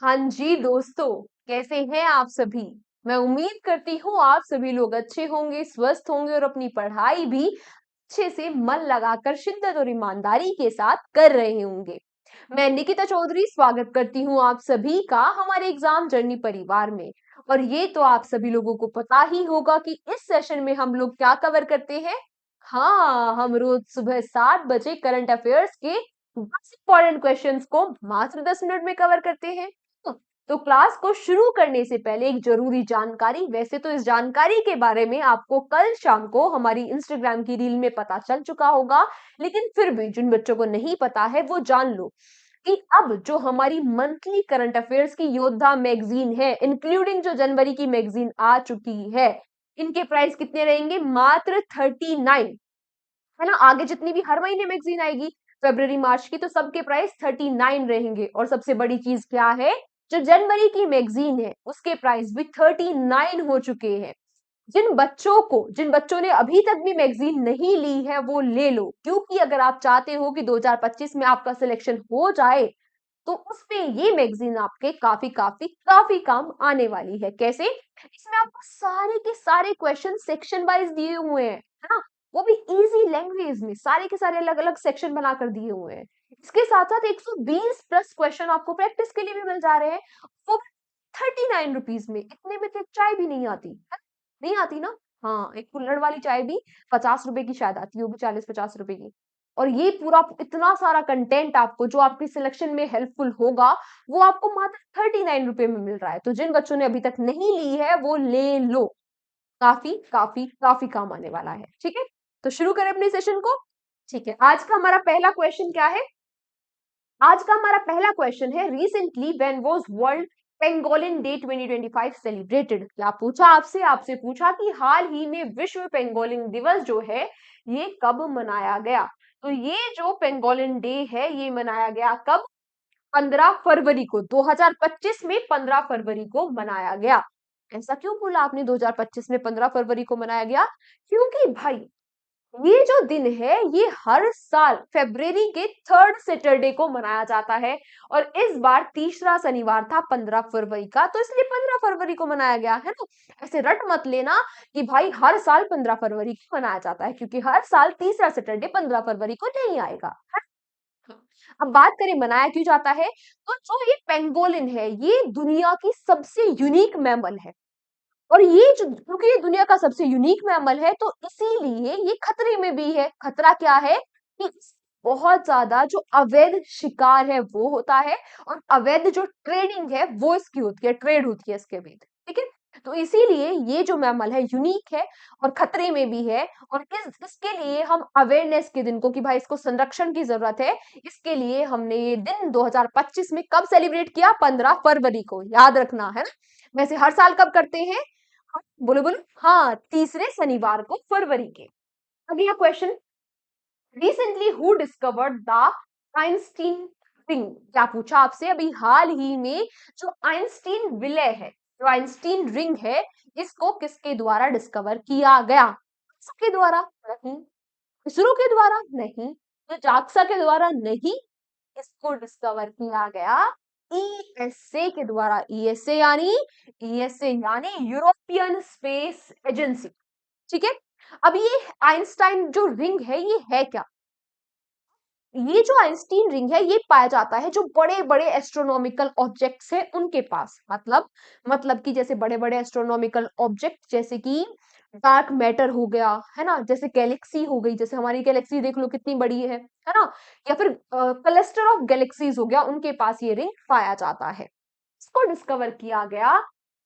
हाँ जी दोस्तों, कैसे हैं आप सभी। मैं उम्मीद करती हूँ आप सभी लोग अच्छे होंगे, स्वस्थ होंगे और अपनी पढ़ाई भी अच्छे से मन लगाकर शिद्दत और ईमानदारी के साथ कर रहे होंगे। मैं निकिता चौधरी स्वागत करती हूँ आप सभी का हमारे एग्जाम जर्नी परिवार में। और ये तो आप सभी लोगों को पता ही होगा कि इस सेशन में हम लोग क्या कवर करते हैं। हाँ, हम रोज सुबह 7 बजे करंट अफेयर्स के 10 इंपॉर्टेंट क्वेश्चंस को मात्र 10 मिनट में कवर करते हैं। तो क्लास को शुरू करने से पहले एक जरूरी जानकारी। वैसे तो इस जानकारी के बारे में आपको कल शाम को हमारी इंस्टाग्राम की रील में पता चल चुका होगा, लेकिन फिर भी जिन बच्चों को नहीं पता है वो जान लो कि अब जो हमारी मंथली करंट अफेयर्स की योद्धा मैगजीन है, इंक्लूडिंग जो जनवरी की मैगजीन आ चुकी है, इनके प्राइस कितने रहेंगे? मात्र 39। है ना, आगे जितनी भी हर महीने मैगजीन आएगी फरवरी मार्च की, तो सबके प्राइस 39 रहेंगे। और सबसे बड़ी चीज क्या है, जो जनवरी की मैगजीन है उसके प्राइस भी 39 हो चुके हैं। जिन बच्चों ने अभी तक भी मैगजीन नहीं ली है वो ले लो, क्योंकि अगर आप चाहते हो कि 2025 में आपका सिलेक्शन हो जाए तो उसमें ये मैगजीन आपके काफी काफी काफी काम आने वाली है। कैसे? इसमें आपको सारे के सारे क्वेश्चन सेक्शन वाइज दिए हुए हैं, है ना, वो भी इजी लैंग्वेज में सारे के सारे अलग अलग सेक्शन बनाकर दिए हुए हैं। इसके साथ साथ 120 प्लस क्वेश्चन आपको प्रैक्टिस के लिए भी मिल जा रहे हैं, वो 39 रुपीज में। इतने में तो एक चाय भी नहीं आती है? नहीं आती ना। हाँ, एक कुल्हड़ वाली चाय भी 50 रुपए की शायद आती होगी, 40-50 रुपए की। और ये पूरा इतना सारा कंटेंट आपको जो आपकी सिलेक्शन में हेल्पफुल होगा, वो आपको मात्र 39 रुपए में मिल रहा है। तो जिन बच्चों ने अभी तक नहीं ली है वो ले लो, काफी काफी काफी काम आने वाला है। ठीक है, तो शुरू करें अपने सेशन को। ठीक है, आज का हमारा पहला क्वेश्चन क्या है? आज का हमारा पहला क्वेश्चन है, recently when was world pangolin day 2025 celebrated. क्या पूछा आपसे? आपसे पूछा कि हाल ही में विश्व पेंगोलिन दिवस जो है ये कब मनाया गया। तो ये जो पेंगोलिन डे है ये मनाया गया कब? 15 फरवरी को। 2025 में 15 फरवरी को मनाया गया। ऐसा क्यों बोला आपने 2025 में 15 फरवरी को मनाया गया? क्योंकि भाई ये जो दिन है ये हर साल फरवरी के 3rd सैटरडे को मनाया जाता है। और इस बार तीसरा शनिवार था 15 फरवरी का, तो इसलिए 15 फरवरी को मनाया गया है ना। ऐसे रट मत लेना कि भाई हर साल 15 फरवरी को मनाया जाता है, क्योंकि हर साल तीसरा सैटरडे 15 फरवरी को नहीं आएगा। अब बात करें मनाया क्यों जाता है, तो जो ये पेंगोलिन है ये दुनिया की सबसे यूनिक मैमल है। और ये जो, क्योंकि ये दुनिया का सबसे यूनिक मैमल है तो इसीलिए ये खतरे में भी है। खतरा क्या है कि बहुत ज्यादा जो अवैध शिकार है वो होता है, और अवैध जो ट्रेडिंग है वो इसकी होती है, ट्रेड होती है इसके बीच। ठीक है, तो इसीलिए ये जो मैमल है यूनिक है और खतरे में भी है। और इसके लिए हम अवेयरनेस के दिन को, कि भाई इसको संरक्षण की जरूरत है, इसके लिए हमने ये दिन 2025 में कब सेलिब्रेट किया? 15 फरवरी को, याद रखना है ना। वैसे हर साल कब करते हैं? बोलो बोलो। हाँ, तीसरे शनिवार को फरवरी के। अगला question, recently who discovered the Einstein ring. क्या पूछा आपसे? अभी हाल ही में जो आइंस्टीन विलय है, जो आइंस्टीन रिंग है, इसको किसके द्वारा डिस्कवर किया गया? किसके द्वारा? नहीं। इसरो के द्वारा? नहीं। तो जाक्सा के द्वारा? नहीं। इसको डिस्कवर किया गया ईएसए के द्वारा। ईएसए यानी यूरोपियन स्पेस एजेंसी। ठीक है, अब ये आइंस्टाइन जो रिंग है ये है क्या? ये जो आइंस्टीन रिंग है ये पाया जाता है जो बड़े बड़े एस्ट्रोनॉमिकल ऑब्जेक्ट्स है उनके पास। मतलब कि जैसे बड़े बड़े एस्ट्रोनॉमिकल ऑब्जेक्ट, जैसे कि डार्क मैटर हो गया, है ना, जैसे गैलेक्सी हो गई, जैसे हमारी गैलेक्सी देख लो कितनी बड़ी है ना, या फिर क्लस्टर ऑफ गैलेक्सीज हो गया, उनके पास ये रिंग पाया जाता है। इसको डिस्कवर किया गया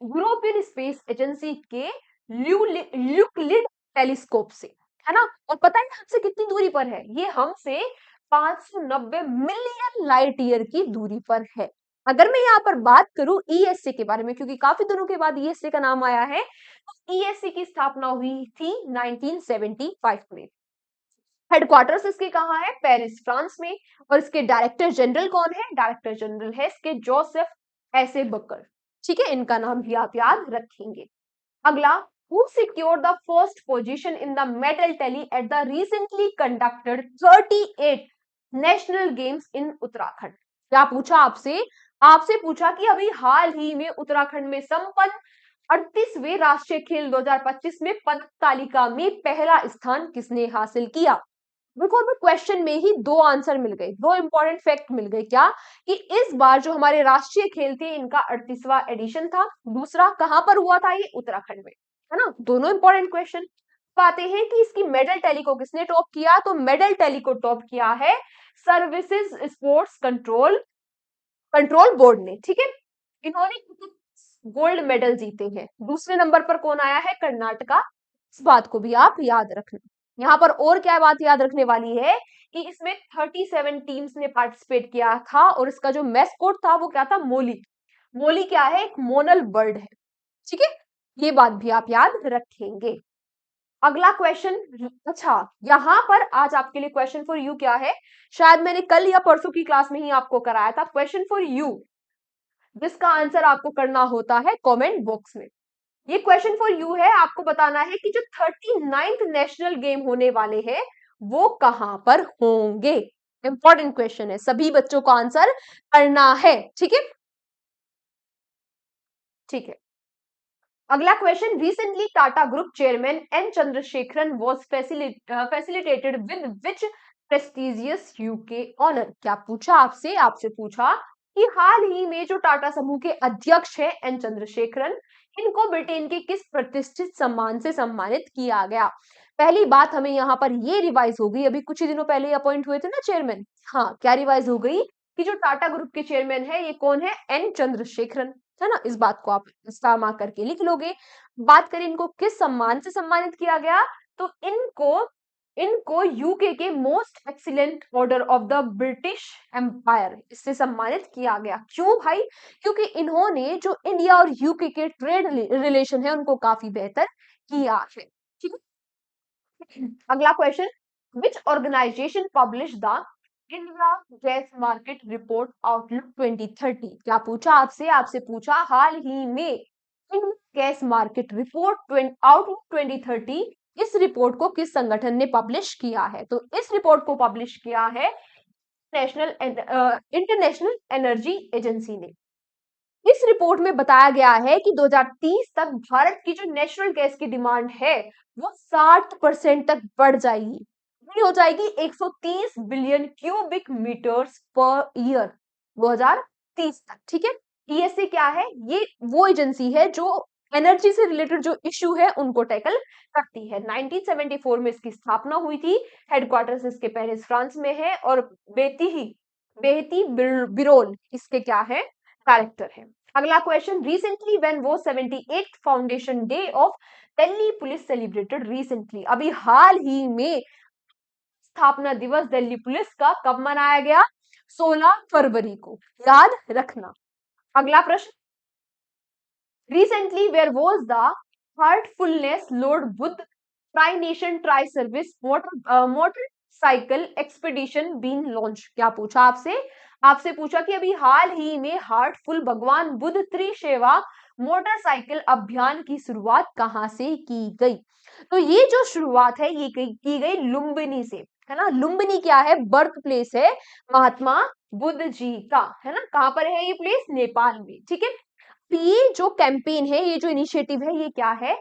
यूरोपियन स्पेस एजेंसी के ल्यूक्लिड टेलीस्कोप से, है ना। और पता है हमसे कितनी दूरी पर है? ये हमसे 590 मिलियन लाइट ईयर की दूरी पर है। अगर मैं यहाँ पर बात करूं ईएसए के बारे में, क्योंकि काफी दिनों के बाद ईएसए का नाम आया है, तो ईएसए की स्थापना हुई थी 1975 में। हेडक्वार्टर्स इसके कहाँ है? पेरिस, फ्रांस में। और इसके डायरेक्टर जनरल कौन है? डायरेक्टर जनरल है इसके जोसेफ ऐसे बकर। ठीक है, इनका नाम भी आप याद रखेंगे। अगला, who secured the first position in the medal tally at the recently conducted 38 national games in Uttarakhand. क्या पूछा आपसे? आपसे पूछा कि अभी हाल ही में उत्तराखंड में संपन्न 38वें राष्ट्रीय खेल 2025 में पदक तालिका में पहला स्थान किसने हासिल किया? देखो हमें क्वेश्चन में ही दो आंसर मिल गए, दो इंपॉर्टेंट फैक्ट मिल गए। क्या कि इस बार जो हमारे राष्ट्रीय खेल थे इनका 38वां एडिशन था। दूसरा कहां पर हुआ था? ये उत्तराखंड में, है ना। दोनों इंपॉर्टेंट क्वेश्चन। पाते हैं कि इसकी मेडल टैली को किसने टॉप किया? तो मेडल टैली को टॉप किया है services sports control control board ने, ठीक है। इन्होंने गोल्ड मेडल जीते हैं। दूसरे नंबर पर कौन आया है? कर्नाटका। इस बात को भी आप याद रखना। यहाँ पर और क्या बात याद रखने वाली है कि इसमें 37 टीम्स ने पार्टिसिपेट किया था और इसका जो मैस्कोट था वो क्या था? मोली। मोली क्या है? एक मोनल बर्ड है, ठीक है। ये बात भी आप याद रखेंगे। अगला क्वेश्चन, अच्छा यहाँ पर आज आपके लिए क्वेश्चन फॉर यू क्या है? शायद मैंने कल या परसों की क्लास में ही आपको कराया था। क्वेश्चन फॉर यू, जिसका आंसर आपको करना होता है कमेंट बॉक्स में। ये क्वेश्चन फॉर यू है। आपको बताना है कि जो 39th नेशनल गेम होने वाले हैं वो कहां पर होंगे। इंपॉर्टेंट क्वेश्चन है, सभी बच्चों को आंसर करना है, ठीक है। ठीक है, अगला question, recently Tata group chairman N Chandrasekaran was facilitated with which prestigious UK honour? क्या पूछा आपसे? आपसे पूछा कि हाल ही में जो टाटा समूह के अध्यक्ष है एन चंद्रशेखरन, इनको ब्रिटेन के किस प्रतिष्ठित सम्मान से सम्मानित किया गया? पहली बात हमें यहाँ पर ये रिवाइज हो गई, अभी कुछ ही दिनों पहले अपॉइंट हुए थे ना चेयरमैन। हाँ, क्या रिवाइज हो गई कि जो टाटा ग्रुप के चेयरमैन है ये कौन है? एन चंद्रशेखरन, है ना। इस बात को आप स्टार मार्क करके लिख लोगे। बात करें इनको किस सम्मान से सम्मानित किया गया, तो इनको इनको यूके के most excellent order of the British empire इससे सम्मानित किया गया। क्यों भाई? क्योंकि इन्होंने जो इंडिया और यूके के ट्रेड रिलेशन है उनको काफी बेहतर किया है, ठीक है। अगला question, which organisation publish the India gas market report outlook 2030? क्या पूछा आपसे? आपसे पूछा हाल ही में India gas market report outlook 2030, इस रिपोर्ट को किस संगठन ने पब्लिश किया है? तो इस रिपोर्ट को पब्लिश किया है नेशनल इंटरनेशनल एनर्जी एजेंसी ने। इस रिपोर्ट में बताया गया है कि 2030 तक भारत की जो नेचुरल गैस की डिमांड है वो 60% तक बढ़ जाएगी। ये हो जाएगी 130 बिलियन क्यूबिक मीटर्स पर ईयर 2030 तक, ठीक है। ईएसए क्या है? ये वो एजेंसी है जो एनर्जी से रिलेटेड जो इश्यू है उनको टैकल करती है। 1974 में इसकी स्थापना हुई थी। हेडक्वार्टर्स इसके पेरिस फ्रांस में है और बेहती बिरोल इसके क्या है? डायरेक्टर है। अगला क्वेश्चन, रिसेंटली व्हेन वो 78th foundation day of Delhi police celebrated? Recently अभी हाल ही में स्थापना दिवस दिल्ली पुलिस का कब मनाया गया? 16 फरवरी को, याद रखना। अगला प्रश्न, recently where was the heartfulness lord Buddha tri nation tri service motorcycle expedition been launch? क्या पूछा आपसे? आपसे पूछा कि अभी हाल ही में हार्टफुल भगवान बुद्ध त्रिसेवा मोटरसाइकिल अभियान की शुरुआत कहां से की गई? तो ये जो शुरुआत है ये की गई लुम्बिनी से, है ना। लुम्बिनी क्या है? बर्थ प्लेस है महात्मा बुद्ध जी का, है ना। कहां पर है ये प्लेस? नेपाल में, ठीक है। ये जो कैंपेन है, ये जो इनिशिएटिव है, ये क्या है?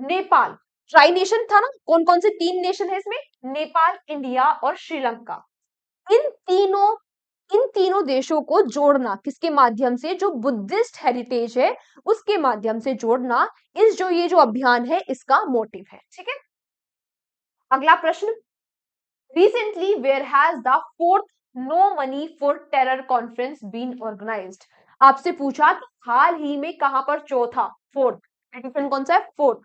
नेपाल ट्राई नेशन था ना, कौन कौन से 3 नेशन है इसमें? नेपाल, इंडिया और श्रीलंका। इन तीनों इन तीनों देशों को जोड़ना किसके माध्यम से? जो बुद्धिस्ट हेरिटेज है उसके माध्यम से जोड़ना, इस जो ये जो अभियान है इसका मोटिव है, ठीक है। अगला प्रश्न, recently where has the fourth no money for terror conference been organised? आपसे पूछा कि हाल ही में कहां पर चौथा, फोर्थ एडिशन कौन सा है? Fourth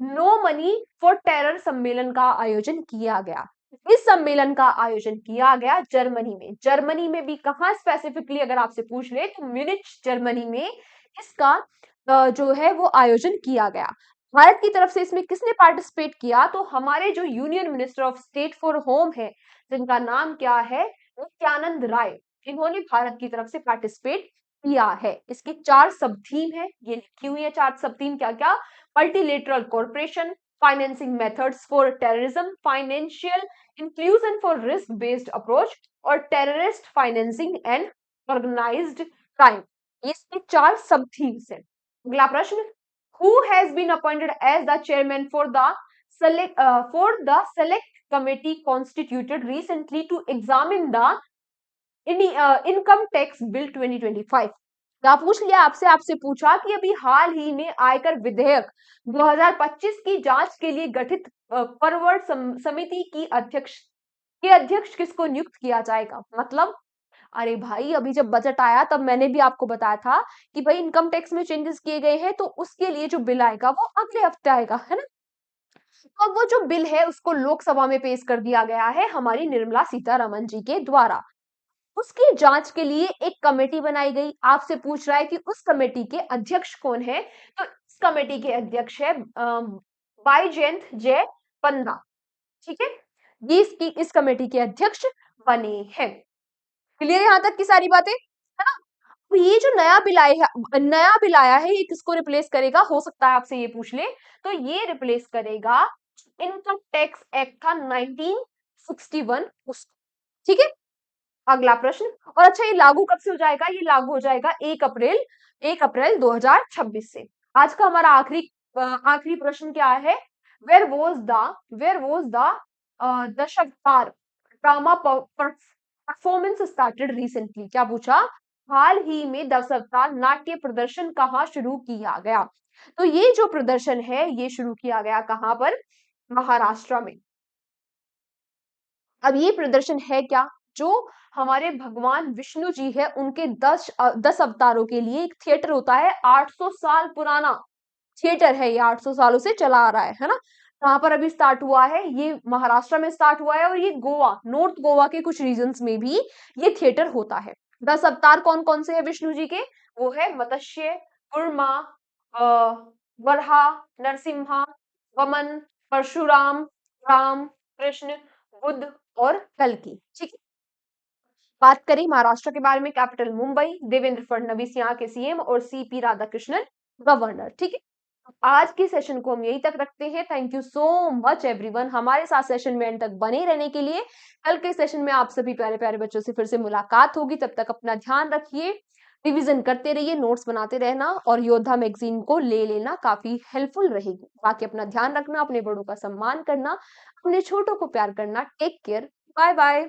no money for terror सम्मेलन का आयोजन किया गया। इस सम्मेलन का आयोजन किया गया जर्मनी में। जर्मनी में भी कहां स्पेसिफिकली अगर आपसे पूछ ले तो म्यूनिच जर्मनी में इसका जो है वो आयोजन किया गया। भारत की तरफ से इसमें किसने पार्टिसिपेट किया? तो हमारे जो union minister of state for home है, जिनका नाम क्या है? नित्यानंद राय। इन्होंने भारत की तरफ से पार्टिसिपेट किया है। इसके 4 सब थीम है, ये लिखी हुई है 4 सब थीम। क्या क्या? Multilateral corporation, financing methods for terrorism, financial inclusion for risk based approach और terrorist financing and organised crime. इसके 4 सब थीम्स हैं। अगला प्रश्न, who has been appointed as the chairman for the select committee constituted recently to examine the income tax bill 2025। क्या पूछ लिया आपसे, आपसे पूछा कि अभी हाल ही में आयकर विधेयक 2025 की जांच के लिए गठित परवर समिति की अध्यक्ष किसको नियुक्त किया जाएगा। मतलब अरे भाई, अभी जब बजट आया तब मैंने भी आपको बताया था कि भाई इनकम टैक्स में चेंजेस किए गए हैं, तो उसके लिए जो बिल आएगा वो अगले हफ्ते आएगा, है ना। तो अब वो जो बिल है उसको लोकसभा में पेश कर दिया गया है हमारी निर्मला सीतारमन जी के द्वारा। उसकी जांच के लिए एक कमेटी बनाई गई। आपसे पूछ रहा है कि उस कमेटी के अध्यक्ष कौन है, तो इस कमेटी के अध्यक्ष है बाईजयंत जय पन्ना। ठीक है, ये इस कमेटी के अध्यक्ष बने हैं। क्लियर है यहाँ तक की सारी बातें, है ना। तो ये जो नया बिल आया है, ये किसको रिप्लेस करेगा, हो सकता है आपसे ये पूछ ले। तो ये रिप्लेस करेगा इनकम टैक्स एक्ट था 1961 उसको। ठीक है, अगला प्रश्न। और अच्छा, ये लागू कब से हो जाएगा, ये लागू हो जाएगा 1 अप्रैल 2026 से। आज का हमारा आखिरी प्रश्न क्या है, where was the Dashavatar drama performance started recently. क्या पूछा, हाल ही में दशावतार नाट्य प्रदर्शन कहाँ शुरू किया गया। तो ये जो प्रदर्शन है ये शुरू किया गया कहाँ पर, महाराष्ट्र में। अब ये प्रदर्शन है क्या, जो हमारे भगवान विष्णु जी है उनके 10 अवतारों के लिए एक थिएटर होता है, 800 साल पुराना थिएटर है, ये 800 सालों से चला आ रहा है ना। कहाँ पर अभी स्टार्ट हुआ है, ये महाराष्ट्र में स्टार्ट हुआ है, और ये नॉर्थ गोवा के कुछ रीजन्स में भी ये थिएटर होता है। 10 अवतार कौन कौन से है विष्णु जी के, वो है मत्स्य, कूर्मा, वराह, नरसिम्हा, वमन, परशुराम, राम, कृष्ण, बुद्ध और कल्कि। ठीक है, बात करें महाराष्ट्र के बारे में, कैपिटल मुंबई, देवेंद्र फडणवीस यहाँ के सीएम और सीपी राधाकृष्णन गवर्नर। ठीक है, आज के सेशन को हम यहीं तक रखते हैं। Thank you so much everyone, हमारे साथ सेशन में एंड तक बने रहने के लिए। कल के सेशन में आप सभी प्यारे प्यारे बच्चों से फिर से मुलाकात होगी। तब तक अपना ध्यान रखिए, रिवीजन करते रहिए, नोट्स बनाते रहना, और योद्धा मैगजीन को ले लेना, काफी हेल्पफुल रहेगी। बाकी अपना ध्यान रखना, अपने बड़ों का सम्मान करना, अपने छोटों को प्यार करना। Take care, bye bye.